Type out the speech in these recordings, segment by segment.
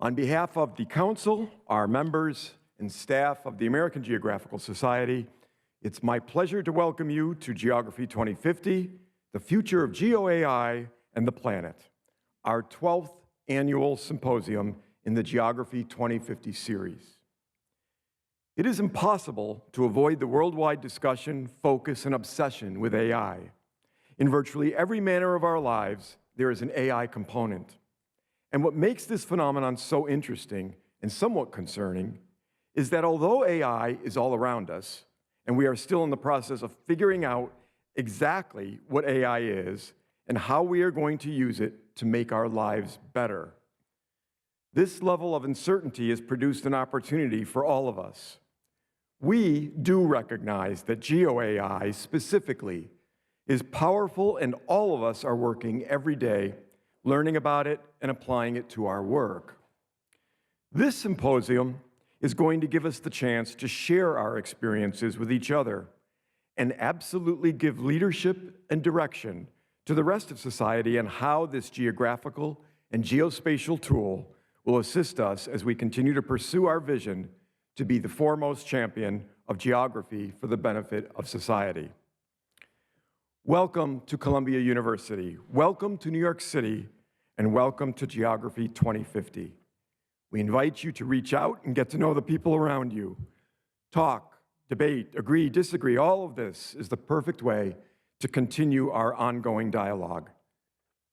On behalf of the Council, our members, and staff of the American Geographical Society, it's my pleasure to welcome you to Geography 2050, the Future of GeoAI and the Planet, our 12th annual symposium in the Geography 2050 series. It is impossible to avoid the worldwide discussion, focus, and obsession with AI. In virtually every manner of our lives, there is an AI component. And what makes this phenomenon so interesting and somewhat concerning is that although AI is all around us, and we are still in the process of figuring out exactly what AI is and how we are going to use it to make our lives better, this level of uncertainty has produced an opportunity for all of us. We do recognize that GeoAI specifically is powerful, and all of us are working every day learning about it and applying it to our work. This symposium is going to give us the chance to share our experiences with each other and absolutely give leadership and direction to the rest of society on how this geographical and geospatial tool will assist us as we continue to pursue our vision to be the foremost champion of geography for the benefit of society. Welcome to Columbia University, welcome to New York City, and welcome to Geography 2050. We invite you to reach out and get to know the people around you. Talk, debate, agree, disagree, all of this is the perfect way to continue our ongoing dialogue.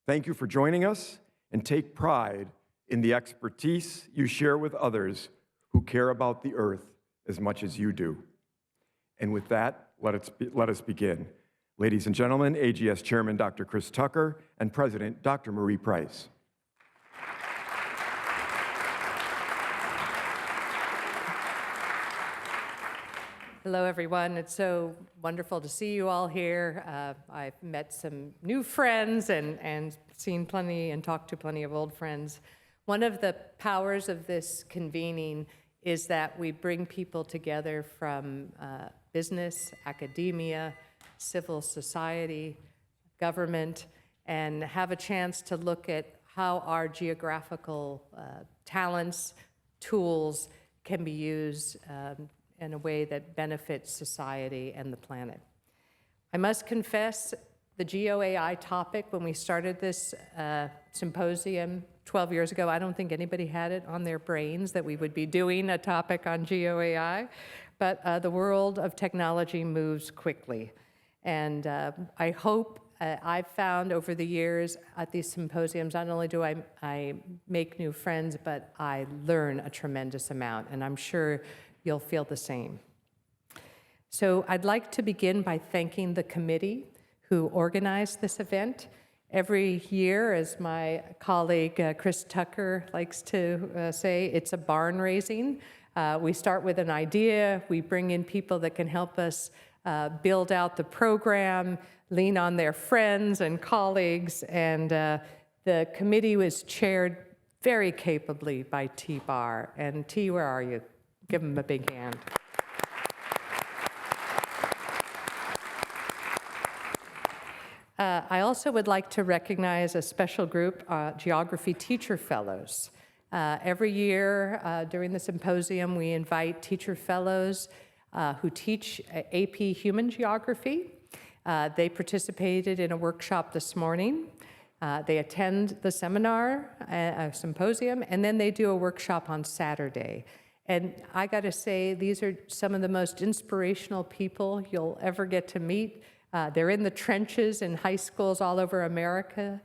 Thank you for joining us, and take pride in the expertise you share with others who care about the Earth as much as you do. And with that, let us begin. Ladies and gentlemen, AGS Chairman Dr. Chris Tucker and President Dr. Marie Price. Hello, everyone. It's so wonderful to see you all here. I've met some new friends and seen plenty and talked to plenty of old friends. One of the powers of this convening is that we bring people together from business, academia, civil society, government, and have a chance to look at how our geographical talents, tools can be used in a way that benefits society and the planet. I must confess, the GeoAI topic, when we started this symposium 12 years ago, I don't think anybody had it on their brains that we would be doing a topic on GeoAI, but the world of technology moves quickly. And I hope I've found over the years at these symposiums, not only do I make new friends, but I learn a tremendous amount, and I'm sure you'll feel the same. So I'd like to begin by thanking the committee who organized this event. Every year, as my colleague Chris Tucker likes to say, it's a barn raising. We start with an idea, we bring in people that can help us build out the program, lean on their friends and colleagues, and the committee was chaired very capably by T. Barr. And T, where are you? Give him a big hand. I also would like to recognize a special group, Geography Teacher Fellows. Every year during the symposium, we invite teacher fellows who teach AP Human Geography. They participated in a workshop this morning. They attend the seminar, symposium, and then they do a workshop on Saturday. And I gotta say, these are some of the most inspirational people you'll ever get to meet. They're in the trenches in high schools all over America,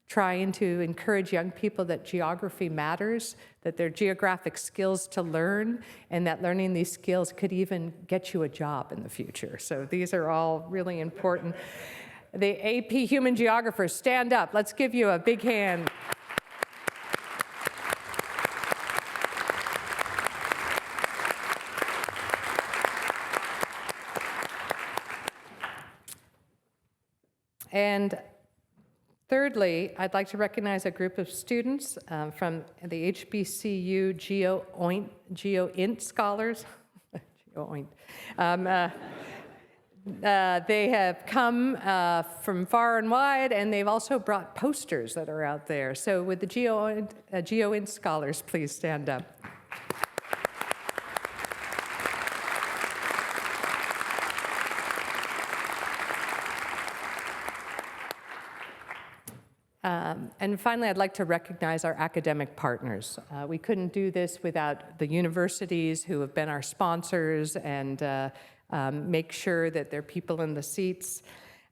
trying to encourage young people that geography matters, that there are geographic skills to learn, and that learning these skills could even get you a job in the future. So these are all really important. The AP Human Geographers, stand up. Let's give you a big hand. And thirdly, I'd like to recognize a group of students from the HBCU GeoInt scholars. GeoInt. They have come from far and wide, and they've also brought posters that are out there. So would the GeoInt scholars please stand up? And finally, I'd like to recognize our academic partners. We couldn't do this without the universities who have been our sponsors and make sure that there are people in the seats.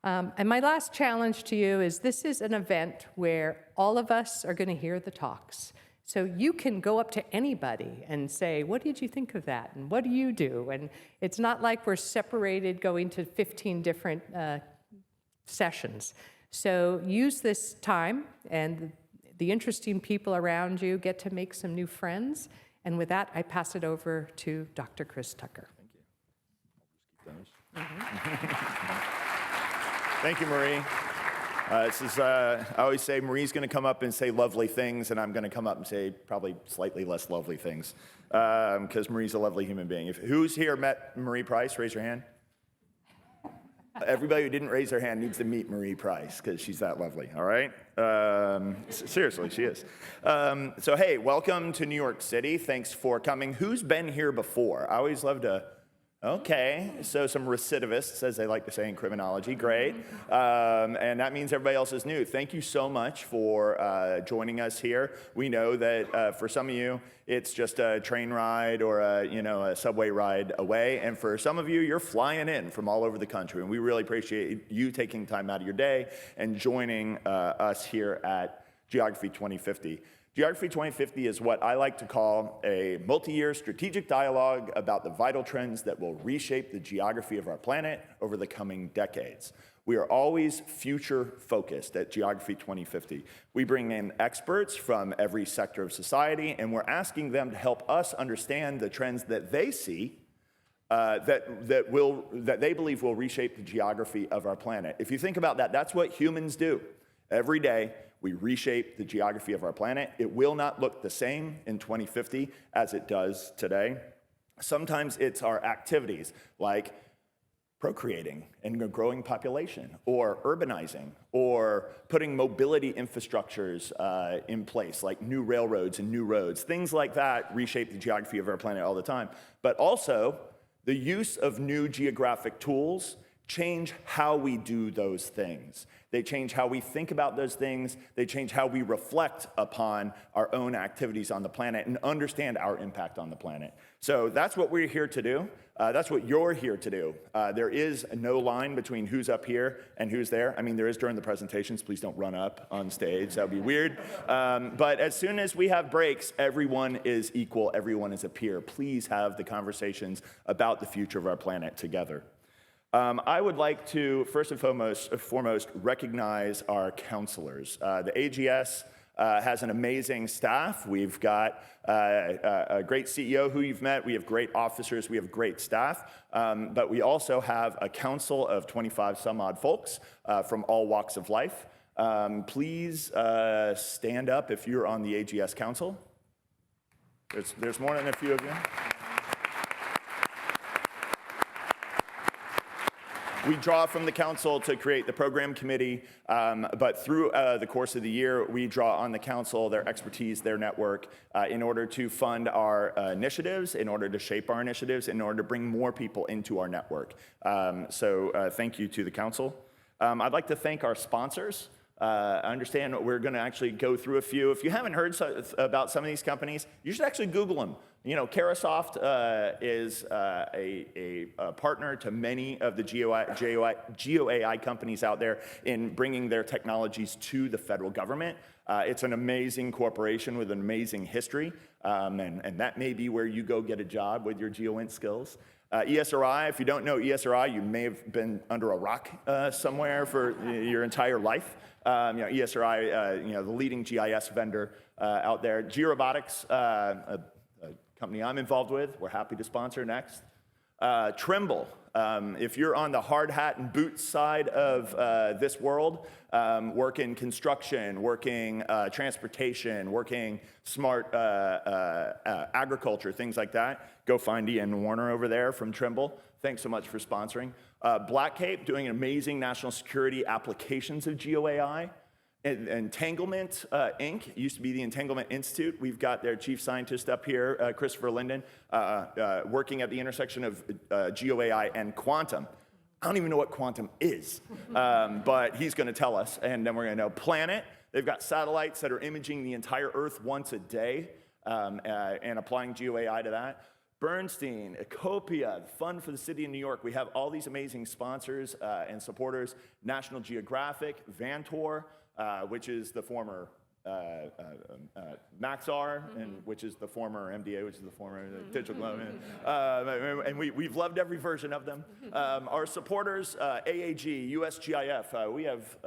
And my last challenge to you is this is an event where all of us are going to hear the talks. So you can go up to anybody and say, what did you think of that? And what do you do? And it's not like we're separated going to 15 different sessions. So use this time, and the interesting people around you get to make some new friends. And with that, I pass it over to Dr. Chris Tucker. Thank you. Thank you, Marie. I always say Marie's going to come up and say lovely things, and I'm going to come up and say probably slightly less lovely things, because Marie's a lovely human being. Who's here met Marie Price? Raise your hand. Everybody who didn't raise their hand needs to meet Marie Price, because she's that lovely, all right? Seriously, she is. So hey, welcome to New York City. Thanks for coming. Who's been here before? I always love to... Okay, so some recidivists, as they like to say in criminology, great. And that means everybody else is new. Thank you so much for joining us here. We know that for some of you, it's just a train ride or a subway ride away. And for some of you, you're flying in from all over the country. And we really appreciate you taking time out of your day and joining us here at Geography 2050. Geography 2050 is what I like to call a multi-year strategic dialogue about the vital trends that will reshape the geography of our planet over the coming decades. We are always future-focused at Geography 2050. We bring in experts from every sector of society, and we're asking them to help us understand the trends that they see that they believe will reshape the geography of our planet. If you think about that, that's what humans do every day. We reshape the geography of our planet. It will not look the same in 2050 as it does today. Sometimes it's our activities, like procreating and a growing population, or urbanizing, or putting mobility infrastructures in place, like new railroads and new roads. Things like that reshape the geography of our planet all the time. But also, the use of new geographic tools change how we do those things. They change how we think about those things. They change how we reflect upon our own activities on the planet and understand our impact on the planet. So that's what we're here to do. That's what you're here to do. There is no line between who's up here and who's there. I mean, there is during the presentations. Please don't run up on stage. That would be weird. But as soon as we have breaks, everyone is equal. Everyone is a peer. Please have the conversations about the future of our planet together. I would like to, first and foremost, recognize our counselors. The AGS has an amazing staff. We've got a great CEO who you've met. We have great officers. We have great staff. But we also have a council of 25 some odd folks from all walks of life. Please stand up if you're on the AGS council. There's more than a few of you. We draw from the council to create the program committee, but through the course of the year, we draw on the council, their expertise, their network, in order to fund our initiatives, in order to shape our initiatives, in order to bring more people into our network. So thank you to the council. I'd like to thank our sponsors. I understand we're going to actually go through a few. If you haven't heard about some of these companies, you should actually Google them. You know, Carasoft is a partner to many of the GeoAI companies out there in bringing their technologies to the federal government. It's an amazing corporation with an amazing history, and that may be where you go get a job with your GeoInt skills. ESRI, if you don't know ESRI, you may have been under a rock somewhere for your entire life. ESRI, the leading GIS vendor out there. Georobotics, a company I'm involved with, we're happy to sponsor next. Trimble, if you're on the hard hat and boots side of this world, working construction, working transportation, working smart agriculture, things like that, go find Ian Warner over there from Trimble. Thanks so much for sponsoring. Black Cape doing amazing national security applications of GeoAI. Entanglement Inc. used to be the Entanglement Institute. We've got their chief scientist up here, Christopher Linden, working at the intersection of GeoAI and quantum. I don't even know what quantum is, but he's going to tell us, and then we're going to know. Planet, they've got satellites that are imaging the entire Earth once a day and applying GeoAI to that. Bernstein, Ecopia, Fund for the City of New York. We have all these amazing sponsors and supporters. National Geographic, Vantor, which is the former Maxar, and which is the former MDA, which is the former Digital Globe. And we've loved every version of them. Our supporters, AAG, USGIF. We have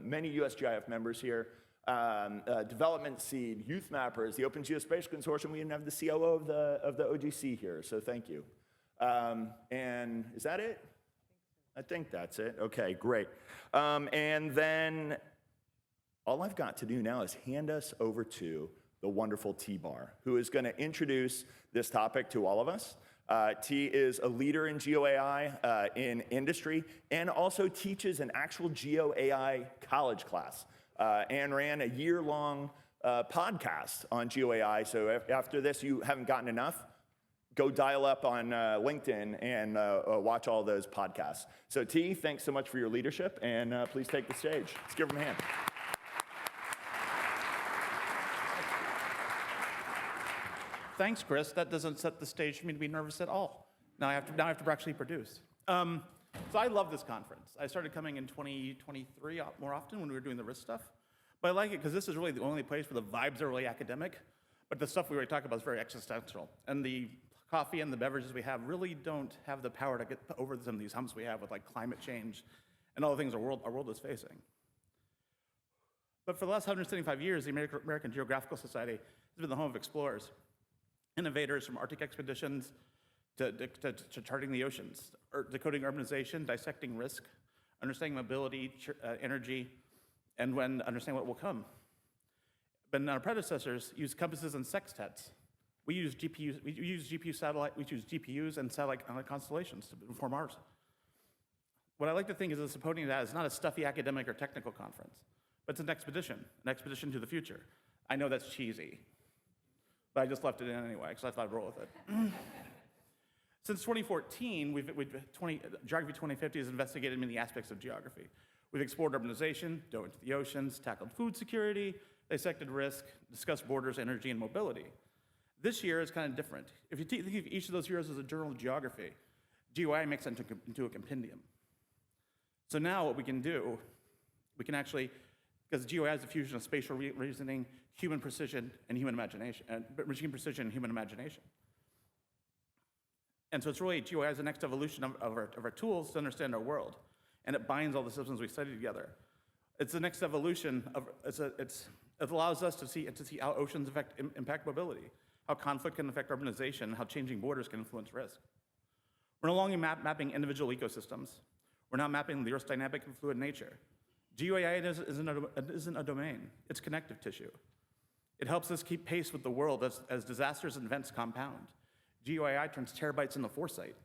many USGIF members here. Development Seed, Youth Mappers, the Open Geospatial Consortium. We even have the COO of the OGC here, so thank you. And is that it? I think that's it. Okay, great. And then all I've got to do now is hand us over to the wonderful T. Barr, who is going to introduce this topic to all of us. T is a leader in GeoAI in industry and also teaches an actual GeoAI college class and ran a year-long podcast on GeoAI. So after this, you haven't gotten enough, go dial up on LinkedIn and watch all those podcasts. So T, thanks so much for your leadership, and please take the stage. Let's give him a hand. Thanks, Chris. That doesn't set the stage for me to be nervous at all. Now I have to actually produce. So I love this conference. I started coming in 2023 more often when we were doing the risk stuff. But I like it because this is really the only place where the vibes are really academic, but the stuff we already talked about is very existential. And the coffee and the beverages we have really don't have the power to get over some of these humps we have with like climate change and all the things our world is facing. But for the last 175 years, the American Geographical Society has been the home of explorers, innovators from Arctic expeditions to charting the oceans, decoding urbanization, dissecting risk, understanding mobility, energy, and understanding what will come. But our predecessors used compasses and sextants. We use GPUs and satellite constellations to inform ours. What I like to think is the Symposium is not a stuffy academic or technical conference, but it's an expedition to the future. I know that's cheesy, but I just left it in anyway, because I thought I'd roll with it. Since 2014, Geography 2050 has investigated many aspects of geography. We've explored urbanization, dove into the oceans, tackled food security, dissected risk, discussed borders, energy, and mobility. This year is kind of different. If you think of each of those years as a journal of geography, GeoAI makes it into a compendium. So now what we can do, we can actually, because GeoAI is a fusion of spatial reasoning, human precision, and human imagination, machine precision and human imagination. And so it's really, GeoAI is the next evolution of our tools to understand our world. And it binds all the systems we study together. It's the next evolution of, it allows us to see how oceans impact mobility, how conflict can affect urbanization, how changing borders can influence risk. We're no longer mapping individual ecosystems. We're now mapping the Earth's dynamic and fluid nature. GeoAI isn't a domain, it's connective tissue. It helps us keep pace with the world as disasters and events compound. GeoAI turns terabytes into foresight.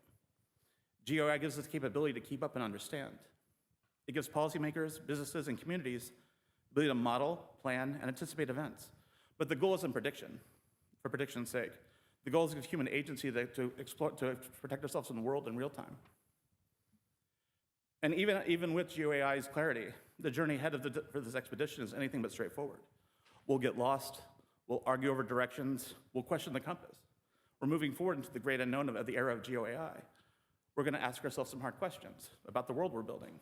GeoAI gives us the capability to keep up and understand. It gives policymakers, businesses, and communities the ability to model, plan, and anticipate events. But the goal isn't prediction, for prediction's sake. The goal is to give human agency to protect ourselves from the world in real time. And even with GeoAI's clarity, the journey ahead for this expedition is anything but straightforward. We'll get lost, we'll argue over directions, we'll question the compass. We're moving forward into the great unknown of the era of GeoAI. We're going to ask ourselves some hard questions about the world we're building.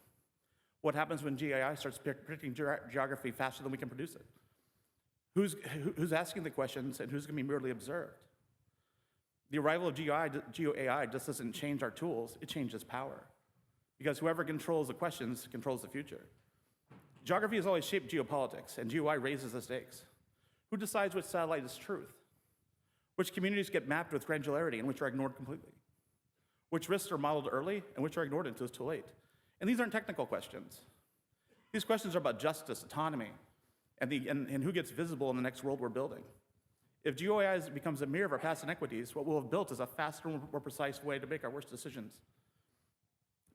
What happens when GeoAI starts predicting geography faster than we can produce it? Who's asking the questions and who's going to be merely observed? The arrival of GeoAI just doesn't change our tools, it changes power. Because whoever controls the questions controls the future. Geography has always shaped geopolitics, and GeoAI raises the stakes. Who decides which satellite is truth? Which communities get mapped with granularity and which are ignored completely? Which risks are modeled early and which are ignored until it's too late? And these aren't technical questions. These questions are about justice, autonomy, and who gets visible in the next world we're building. If GeoAI becomes a mirror of our past inequities, what we'll have built is a faster, more precise way to make our worst decisions.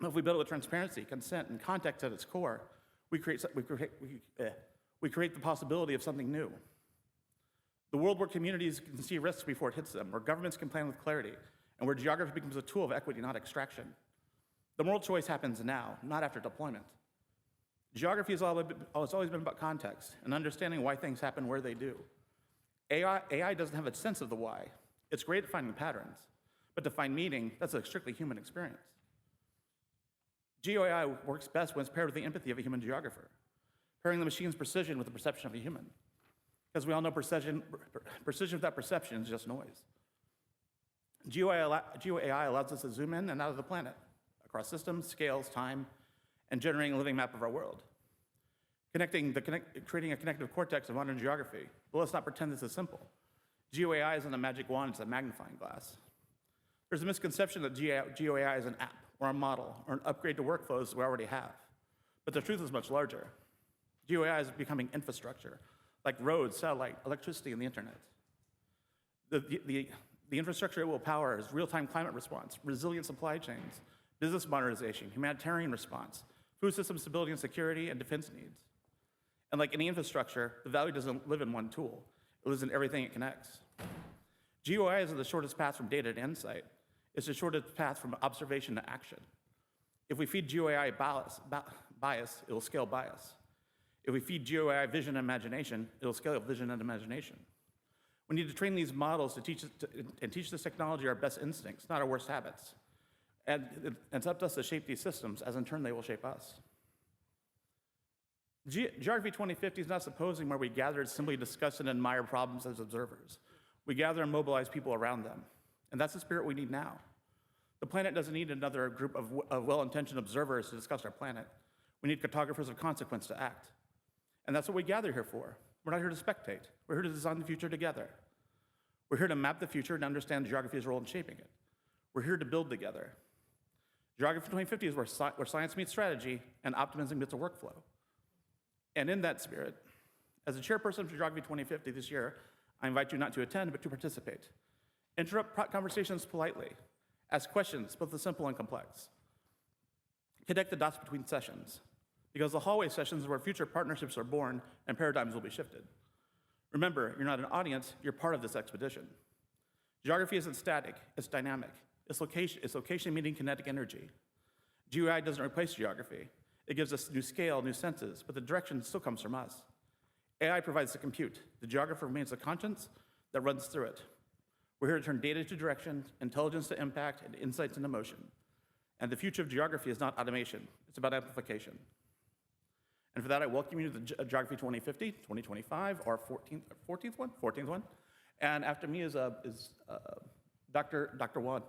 If we build it with transparency, consent, and context at its core, we create the possibility of something new. The world where communities can see risks before it hits them, where governments can plan with clarity, and where geography becomes a tool of equity, not extraction. The moral choice happens now, not after deployment. Geography has always been about context and understanding why things happen where they do. AI doesn't have a sense of the why. It's great at finding patterns, but to find meaning, that's a strictly human experience. GeoAI works best when it's paired with the empathy of a human geographer, pairing the machine's precision with the perception of a human. Because we all know precision without perception is just noise. GeoAI allows us to zoom in and out of the planet, across systems, scales, time, and generating a living map of our world. Creating a connective cortex of modern geography. But let's not pretend this is simple. GeoAI isn't a magic wand, it's a magnifying glass. There's a misconception that GeoAI is an app, or a model, or an upgrade to workflows we already have. But the truth is much larger. GeoAI is becoming infrastructure, like roads, satellite, electricity, and the internet. The infrastructure it will power is real-time climate response, resilient supply chains, business modernization, humanitarian response, food system stability and security, and defense needs. And like any infrastructure, the value doesn't live in one tool. It lives in everything it connects. GeoAI isn't the shortest path from data to insight. It's the shortest path from observation to action. If we feed GeoAI bias, it will scale bias. If we feed GeoAI vision and imagination, it'll scale vision and imagination. We need to train these models to teach this technology our best instincts, not our worst habits. And it's up to us to shape these systems, as in turn they will shape us. Geography 2050 is not a symposium where we gather to simply discuss and admire problems as observers. We gather and mobilize people around them. And that's the spirit we need now. The planet doesn't need another group of well-intentioned observers to discuss our planet. We need cartographers of consequence to act. And that's what we gather here for. We're not here to spectate. We're here to design the future together. We're here to map the future and understand geography's role in shaping it. We're here to build together. Geography 2050 is where science meets strategy and optimism meets a workflow. And in that spirit, as a chairperson for Geography 2050 this year, I invite you not to attend, but to participate. Interrupt conversations politely. Ask questions, both the simple and complex. Connect the dots between sessions, because the hallway sessions is where future partnerships are born and paradigms will be shifted. Remember, you're not an audience, you're part of this expedition. Geography isn't static, it's dynamic. It's location meeting kinetic energy. GeoAI doesn't replace geography. It gives us new scale, new senses, but the direction still comes from us. AI provides the compute. The geographer remains the conscience that runs through it. We're here to turn data to direction, intelligence to impact, and insights into motion. And the future of geography is not automation. It's about amplification. And for that, I welcome you to the Geography 2050, 2025, our 14th one. And after me is Dr. Wan.